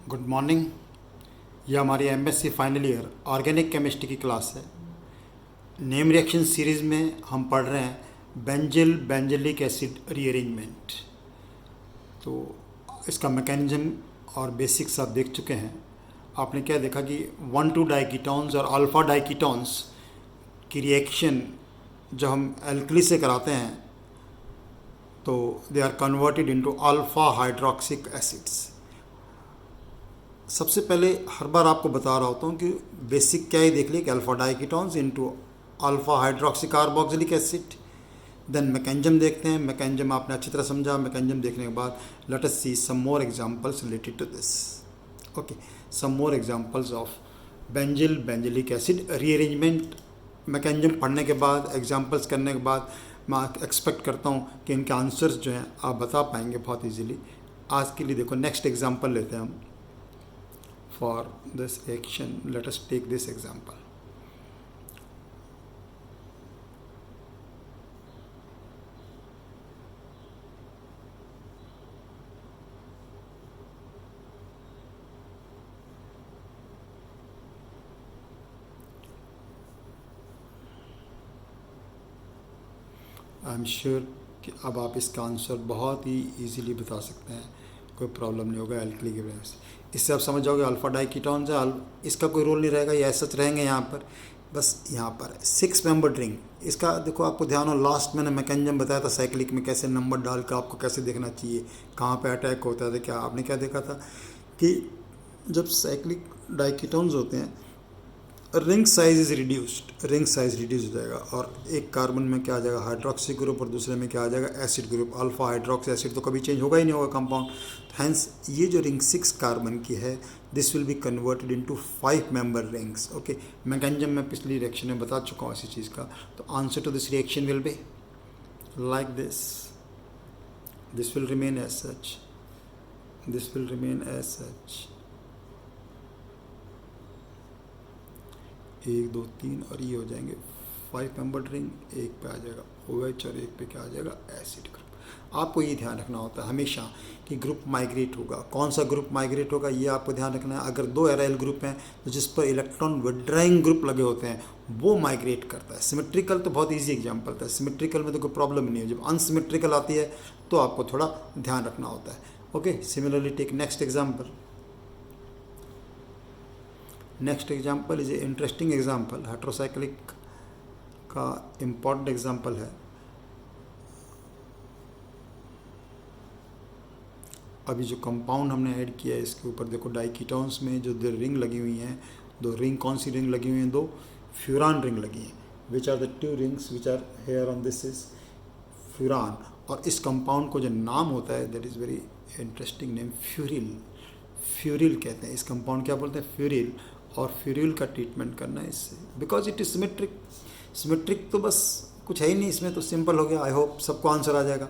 Good morning. यह हमारी MSc final year organic chemistry की क्लास है। नेम रिएक्शन सीरीज़ में हम पढ़ रहे हैं बेंजिल बेंजिलिक एसिड रीअरेंजमेंट। तो इसका मैकेनिज्म और बेसिक्स आप देख चुके हैं। आपने क्या देखा कि 1,2 डाइकीटोन्स और अल्फ़ा डाइकीटोन्स की रिएक्शन जब हम एल्कली से कराते हैं तो they are converted into alpha hydroxic acids. सबसे पहले हर बार आपको बता रहा होता हूँ कि बेसिक क्या ही देख लिया कि alpha diketones into alpha hydroxy carboxylic acid. Then mechanism देखते हैं। मैकेनिज्म आपने अच्छी तरह समझा। मैकेनिज्म देखने के बाद let us see some more examples related to this. Okay, some more examples of benzil benzilic acid rearrangement. Mechanism पढ़ने के बाद, एग्जांपल्स करने के बाद मैं एक्सपेक्ट करता हूँ कि इनके आंसर्स जो हैं आप बता पाएंगे बहुत ईजीली। आज के लिए देखो नेक्स्ट एग्जांपल लेते हैं हम। For this action, let us take this example. I am sure कि अब आप इसका आंसर बहुत ही इजीली बता सकते हैं, कोई प्रॉब्लम नहीं होगा एल्कली की वजह से। इससे आप समझ जाओगे अल्फ़ा डाइकीटोन्स है, इसका कोई रोल नहीं रहेगा, ये सच रहेंगे यहाँ पर। बस यहाँ पर 6 मेंबर रिंग, इसका देखो आपको ध्यान हो, लास्ट मैंने मैकेनिज्म बताया था साइक्लिक में कैसे नंबर डाल कर आपको कैसे देखना चाहिए, कहाँ पे अटैक होता था। क्या आपने क्या देखा था कि जब साइक्लिक डाइकीटोन्स होते हैं ring size is reduced, ring size reduce हो जाएगा और एक कार्बन में क्या आ जाएगा हाइड्रोक्सी ग्रुप और दूसरे में क्या आ जाएगा acid group. Alpha hydroxy acid तो कभी चेंज होगा ही नहीं होगा कंपाउंड। हैंस ये जो रिंग 6 कार्बन की है this will be converted into 5 member rings. Okay, mechanism मैं पिछली रिएक्शन में बता चुका हूँ इसी चीज़ का। तो answer to this reaction will be like this, this will remain as such, this will remain as such. 1 2 3 और ये हो जाएंगे 5 मेंबर रिंग, एक पे आ जाएगा OH और एक पे क्या आ जाएगा एसिड ग्रुप। आपको ये ध्यान रखना होता है हमेशा कि ग्रुप माइग्रेट होगा। कौन सा ग्रुप माइग्रेट होगा ये आपको ध्यान रखना है। अगर 2 एराइल ग्रुप हैं तो जिस पर इलेक्ट्रॉन विड्रॉइंग ग्रुप लगे होते हैं वो माइग्रेट करता है। सिमेट्रिकल तो बहुत ईजी एग्जाम्पल था, सिमेट्रिकल में तो कोई प्रॉब्लम नहीं है। जब अनसिमेट्रिकल आती है तो आपको थोड़ा ध्यान रखना होता है। Okay, similarly take next example. Next example is a interesting example, heterocyclic का इम्पॉर्टेंट एग्जाम्पल है। अभी जो कंपाउंड हमने ऐड किया है इसके ऊपर देखो, डाइकीटोन्स में जो 2 रिंग लगी हुई हैं, 2 रिंग कौन सी रिंग लगी हुई हैं? 2 फ्यूरान रिंग लगी हैं। Which are the 2 rings which are here on this is furan. और इस कंपाउंड को जो नाम होता है that is very interesting name, furil. Furil कहते हैं इस कंपाउंड, क्या बोलते हैं? फ्यूरिल। और फ्यूरिल का ट्रीटमेंट करना है इससे because it is symmetric. Symmetric तो बस कुछ है ही नहीं इसमें, तो सिंपल हो गया। आई होप सबको आंसर आ जाएगा।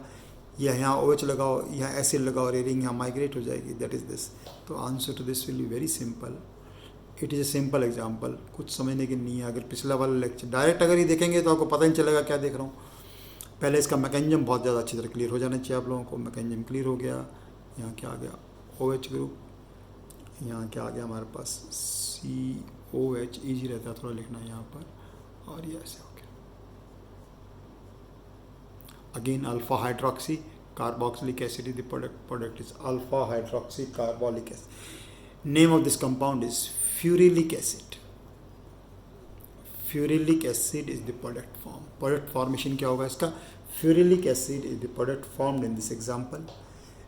या यहाँ OH लगाओ, यहाँ एसिड लगाओ और ये रिंग यहाँ माइग्रेट हो जाएगी, दैट इज़ दिस। तो answer to this will be very simple. It is a simple example, कुछ समझने की नहीं है। अगर पिछला वाला लेक्चर डायरेक्ट अगर ये देखेंगे तो आपको पता ही नहीं चलेगा क्या देख रहा हूँ। पहले इसका मैकेनिज्म बहुत ज़्यादा अच्छी तरह क्लियर हो जाना चाहिए आप लोगों को। मैकेनिज्म क्लियर हो गया, यहाँ क्या आ गया OH ग्रुप, यहाँ क्या आ गया हमारे पास COH, ईजी रहता है थोड़ा लिखना यहाँ पर, और ये ऐसे हो गया। Again alpha hydroxy carboxylic acid is the product is alpha hydroxy carbolic acid. Name of this compound is furilic acid. Furilic acid is the product form. Product formation क्या होगा इसका? Furilic acid is the product formed in this example.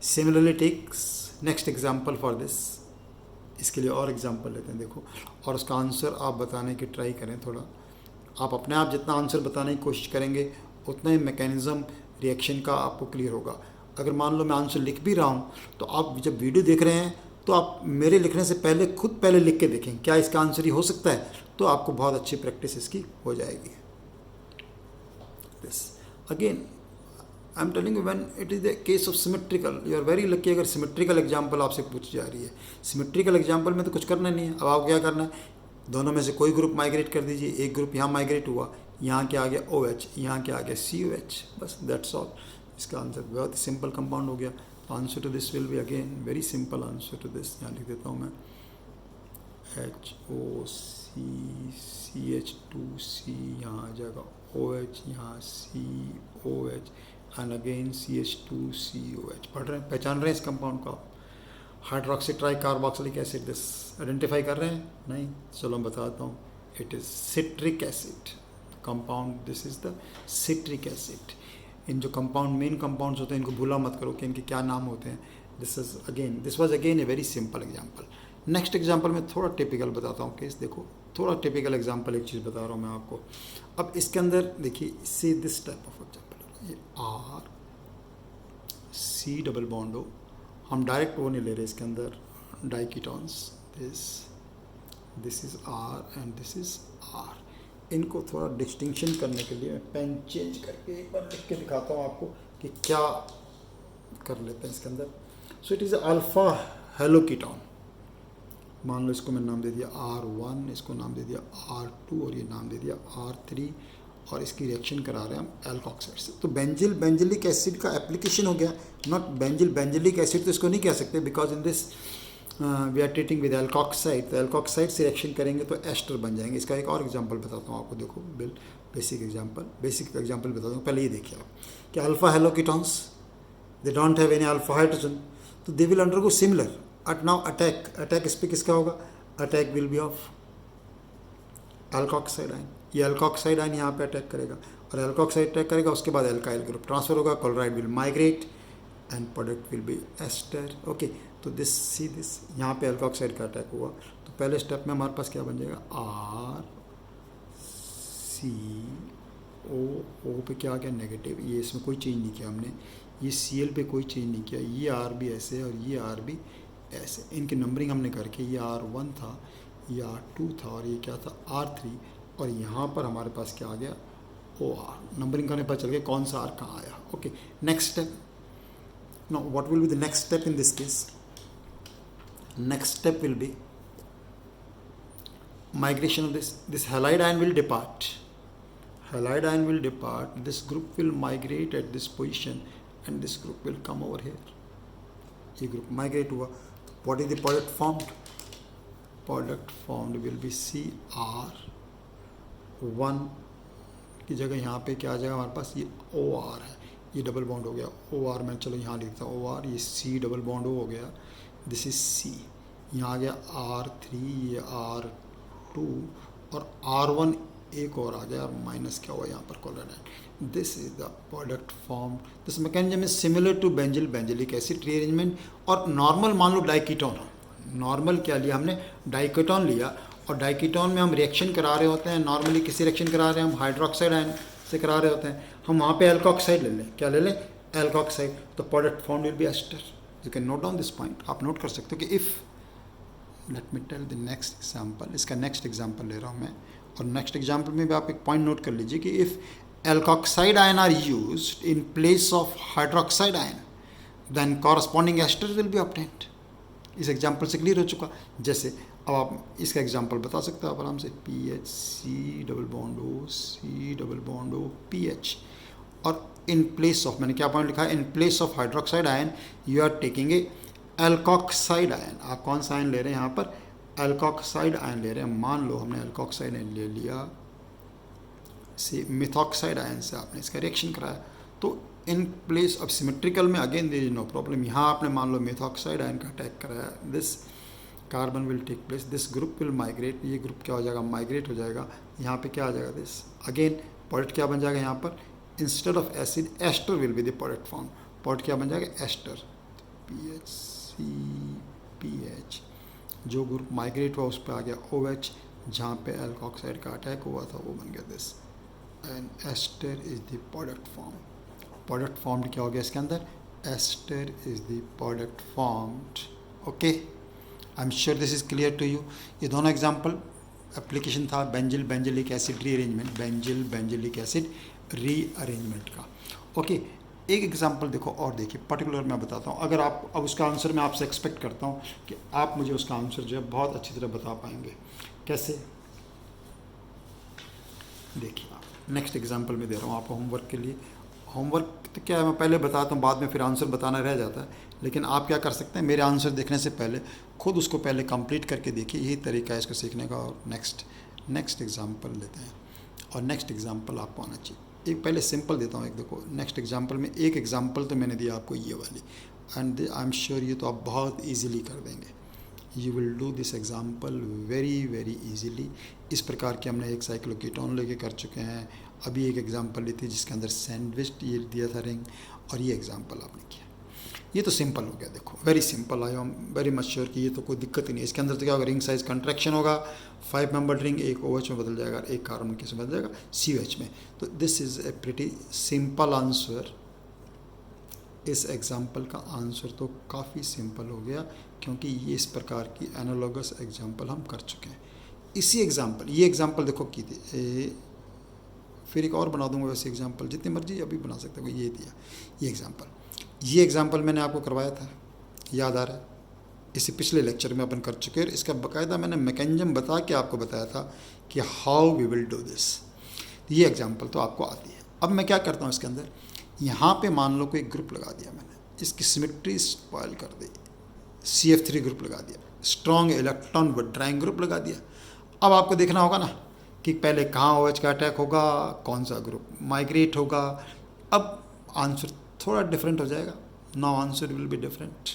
Similarly takes next example for this. इसके लिए और example लेते हैं देखो, और उसका आंसर आप बताने की ट्राई करें थोड़ा। आप अपने आप जितना आंसर बताने की कोशिश करेंगे उतना ही मैकेनिज्म रिएक्शन का आपको क्लियर होगा। अगर मान लो मैं आंसर लिख भी रहा हूँ तो आप जब वीडियो देख रहे हैं तो आप मेरे लिखने से पहले खुद पहले लिख के देखें क्या इसका आंसर ही हो सकता है, तो आपको बहुत अच्छी प्रैक्टिस इसकी हो जाएगी। This again I am telling you when it is the case of symmetrical you are very lucky. अगर सिमेट्रिकल एग्जाम्पल आपसे पूछी जा रही है, सिमेट्रिकल एग्जाम्पल में तो कुछ करना नहीं है। अब आपको क्या करना है, दोनों में से कोई ग्रुप माइग्रेट कर दीजिए। एक ग्रुप यहाँ माइग्रेट हुआ, यहाँ क्या आ गया OH, यहाँ क्या आ गया COH, बस दैट्स ऑल। इसका आंसर बहुत ही सिंपल कंपाउंड हो गया। Answer to this will be again very simple answer to this, यहाँ लिख देता हूँ मैं HOC यहाँ आ जाएगा OH, यहाँ COH एंड अगेन CH2COH। पढ़ रहे हैं, पहचान रहे हैं इस कंपाउंड को आप? Hydroxy tri carboxylic acid, this identify कर रहे हैं? नहीं, चलो मैं बताता हूँ। It is citric acid compound, this is the citric acid. इन जो कंपाउंड मेन कंपाउंड्स होते हैं इनको भूला मत करो कि इनके क्या नाम होते हैं। This was again a very simple example. Next example में थोड़ा टिपिकल बताता हूँ केस, देखो थोड़ा टिपिकल एग्जांपल एक चीज़ बता रहा हूँ मैं आपको। अब इसके अंदर देखिए, see this type of example, ये RC डबल बॉन्ड हो, हम डायरेक्ट वो नहीं ले रहे इसके अंदर diketones, this is R and this is R। इनको थोड़ा डिस्टिंक्शन करने के लिए मैं पेन चेंज करके एक बार लिख के दिखाता हूँ आपको कि क्या कर लेते हैं इसके अंदर। So it is alpha haloketone. मान लो इसको मैं नाम दे दिया R1, इसको नाम दे दिया R2 और ये नाम दे दिया R3, और इसकी रिएक्शन करा रहे हैं हम एल्कोक्साइड से। तो बेंजिलिक एसिड का एप्लीकेशन हो गया, नॉट बेंजिलिक एसिड तो इसको नहीं कह सकते, because in this we are treating with alkoxide. तो एल्कोक्साइड से रिएक्शन करेंगे तो एस्टर बन जाएंगे। इसका एक और एग्जांपल बताता हूँ आपको, देखो बेसिक एग्जांपल बताता हूँ। पहले ये देखिए आप कि alpha haloketones they don't have any alpha hydrogen, तो they will undergo similar at now attack इस पे किसका होगा? Attack will be of alkoxide ion. ये एल्कोक्साइड आयन यहाँ पे अटैक करेगा, और एल्कोक्साइड अटैक करेगा, उसके बाद एल्काइल ग्रुप ट्रांसफर होगा, chloride will migrate and product will be ester. Okay, तो दिस यहाँ पे एल्कोक्साइड का अटैक हुआ, तो पहले स्टेप में हमारे पास क्या बन जाएगा? RCO पे क्या आ गया? नेगेटिव। ये इसमें कोई चेंज नहीं किया हमने, ये Cl पे कोई चेंज नहीं किया, ये R भी ऐसे और ये R भी ऐसे। इनकी नंबरिंग हमने करके, ये R1 था, ये R2 था, और ये क्या था? R3, और यहाँ पर हमारे पास क्या आ गया? OR। नंबरिंग करने पर चल गया कौन सा R कहाँ आया। Okay, next step. Now what will be the next step in this case? Next step will be migration of this halide ion will depart. Halide ion will depart, this group will migrate at this position and this group will come over here. ये group migrate हुआ, what is the product formed? Product formed will be CR1 की जगह यहाँ पे क्या आ जाएगा हमारे पास? ये OR है, ये डबल बॉन्ड हो गया OR। मैं चलो यहाँ लिखता हूँ OR, ये C डबल बॉन्ड हो गया, दिस इज C। यहाँ आ गया R3, ये R2 और R1 एक और आ गया, और माइनस क्या हुआ यहाँ पर? Chloride. This is the product form. This mechanism is similar to benzilic acid rearrangement. और नॉर्मल मान लो डाइकीटोन, नॉर्मल क्या लिया हमने? डाइकीटोन लिया, और डाइकीटोन में हम रिएक्शन करा रहे होते हैं। नॉर्मली किसी रिएक्शन करा रहे हैं हम हाइड्रोक्साइड आयन से करा रहे होते हैं, हम वहाँ पे एल्कोक्साइड ले लें। क्या ले लें? एल्कोक्साइड। तो product form will be ester. You can note down this point, आप नोट कर सकते हो कि if, let me tell the next example. इसका नेक्स्ट एग्जाम्पल ले रहा हूँ मैं, और नेक्स्ट एग्जाम्पल में भी आप एक पॉइंट नोट कर लीजिए कि if alkoxide ion are used in place of hydroxide ion, then corresponding ester will be obtained. इस एग्जाम्पल से क्लियर हो चुका। जैसे अब आप इसका एग्जाम्पल बता सकते हो आप आराम से, PH C double bond O C double bond O PH। और इन प्लेस ऑफ, मैंने क्या पॉइंट लिखा है? In place of hydroxide ion you are taking a alkoxide ion. आप कौन सा आयन ले रहे हैं यहाँ पर? एल्कोक्साइड आयन ले रहे हैं। मान लो हमने एल्कोक्साइड आयन ले लिया से मिथॉक्साइड आयन से, आपने इसका रिएक्शन कराया, तो इन प्लेस ऑफ सिमेट्रिकल में again there is no problem. यहाँ आपने मान लो मिथॉक्साइड आयन का अटैक कराया, this carbon will take place, this group will migrate. ये ग्रुप क्या हो जाएगा? माइग्रेट हो जाएगा। यहाँ पे क्या आ जाएगा? दिस अगेन प्रोडक्ट क्या बन जाएगा? यहाँ पर instead of acid ester will be the product form. Product क्या बन जाएगा? एस्टर। PH जो ग्रुप माइग्रेट हुआ उस पर आ गया OH, जहाँ पे एल्कोक्साइड का अटैक हुआ था वो बन गया this, and ester is the product form. Product formed क्या हो गया इसके अंदर? Ester is the product formed. Okay, I am sure this is clear to you. ये दोनों एग्जाम्पल एप्लीकेशन था benzilic acid rearrangement, benzilic acid rearrangement का। Okay, एक एग्जांपल देखो और देखिए, पर्टिकुलर मैं बताता हूँ। अगर आप, अब उसका आंसर मैं आपसे एक्सपेक्ट करता हूँ कि आप मुझे उसका आंसर जो है बहुत अच्छी तरह बता पाएंगे। कैसे? देखिए, आप नेक्स्ट एग्जांपल में दे रहा हूँ आपको होमवर्क के लिए। होमवर्क तो क्या है, मैं पहले बताता हूँ, बाद में फिर आंसर बताना रह जाता है। लेकिन आप क्या कर सकते हैं, मेरे आंसर देखने से पहले खुद उसको पहले कंप्लीट करके देखिए, यही तरीका है इसको सीखने का। और नेक्स्ट एग्जांपल लेते हैं, और नेक्स्ट एग्जांपल आपको आना चाहिए। एक पहले सिंपल देता हूँ, एक देखो नेक्स्ट एग्जांपल में एक एग्जांपल तो मैंने दिया आपको ये वाली, एंड आई एम श्योर ये तो आप बहुत ईजीली कर देंगे। You will do this example very very easily. इस प्रकार के हमने एक साइक्लोकीटोन लेके कर चुके हैं। अभी एक एग्जांपल ली थी जिसके अंदर सैंडविच ये दिया था रिंग, और ये एग्जांपल आपने किया। ये तो सिंपल हो गया, देखो very simple. I am very much sure कि ये तो कोई दिक्कत ही नहीं है। इसके अंदर तो क्या होगा, रिंग साइज कंट्रैक्शन होगा, 5 मेंबर्ड रिंग एक OH में बदल जाएगा, एक कार्बन किस में बदल जाएगा, CH में। तो this is a pretty simple answer. इस एग्जाम्पल का आंसर तो काफ़ी सिंपल हो गया, क्योंकि ये इस प्रकार की एनालॉगस एग्जाम्पल हम कर चुके हैं। इसी एग्जाम्पल, ये एग्जाम्पल देखो की थी, फिर एक और बना दूंगा वैसे एग्जाम्पल, जितने मर्जी अभी बना सकते हो। ये दिया ये एग्जाम्पल मैंने आपको करवाया था, याद आ रहा है? इसे पिछले लेक्चर में अपन कर चुके हैं। इसका बाकायदा मैंने मैकेनिज्म बता के आपको बताया था कि how we will do this. ये एग्जाम्पल तो आपको आती है। अब मैं क्या करता हूँ, इसके अंदर यहाँ पे मान लो कोई ग्रुप लगा दिया मैंने, इसकी सिमेट्री स्पॉइल कर दी, CF3 ग्रुप लगा दिया, स्ट्रॉन्ग इलेक्ट्रॉन विड्रॉइंग ग्रुप लगा दिया। अब आपको देखना होगा ना कि पहले कहाँ OH का अटैक होगा, कौन सा ग्रुप माइग्रेट होगा। अब आंसर थोड़ा डिफरेंट हो जाएगा। Now answer will be different.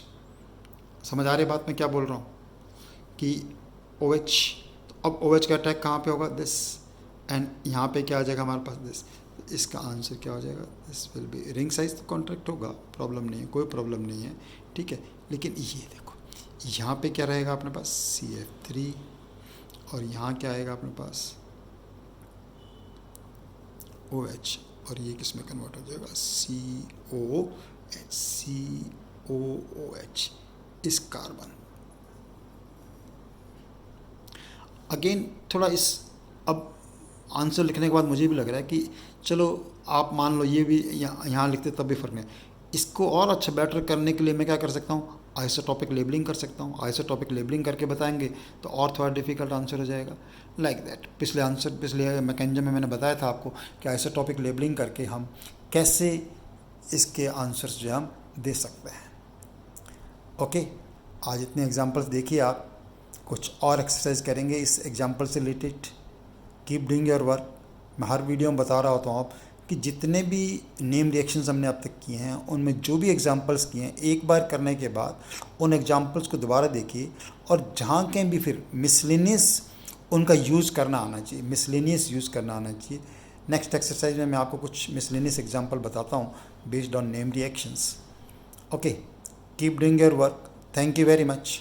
समझ आ रही बात मैं क्या बोल रहा हूँ कि OH, तो अब OH का अटैक कहाँ पे होगा, दिस, एंड यहाँ पे क्या आ जाएगा हमारे पास, दिस। इसका आंसर क्या हो जाएगा, this will B, ring size तो कॉन्ट्रैक्ट होगा, प्रॉब्लम नहीं है, कोई प्रॉब्लम नहीं है, ठीक है। लेकिन ये देखो यहाँ पे क्या रहेगा अपने पास, CF3, और यहाँ क्या आएगा अपने पास, OH, और ये किस में कन्वर्ट हो जाएगा, COOH, इस कार्बन। अगेन थोड़ा इस, अब आंसर लिखने के बाद मुझे भी लग रहा है कि चलो आप मान लो ये भी यहाँ लिखते तब भी फ़र्क नहीं। इसको और अच्छा बेटर करने के लिए मैं क्या कर सकता हूँ, आइसोटॉपिक लेबलिंग कर सकता हूँ। आइसोटॉपिक लेबलिंग करके बताएंगे तो और थोड़ा डिफिकल्ट आंसर हो जाएगा, लाइक दैट। पिछले मैकेनिज्म में मैंने बताया था आपको कि आइसोटॉपिक लेबलिंग करके हम कैसे इसके आंसर्स जो हम दे सकते हैं। ओके, आज इतने एग्जाम्पल्स देखिए आप, कुछ और एक्सरसाइज करेंगे इस एग्जाम्पल से related. Keep doing your work. मैं हर वीडियो में बता रहा होता हूँ आप कि जितने भी नेम रिएक्शंस हमने अब तक किए हैं, उनमें जो भी एग्जांपल्स किए हैं, एक बार करने के बाद उन एग्जांपल्स को दोबारा देखिए, और जहाँ कहीं भी फिर मिसलेनियस उनका यूज़ करना आना चाहिए, मिसलेनियस यूज़ करना आना चाहिए। नेक्स्ट एक्सरसाइज में मैं आपको कुछ मिसलेनियस एग्जांपल बताता हूँ based on name reactions. Okay, keep doing your work. Thank you very much.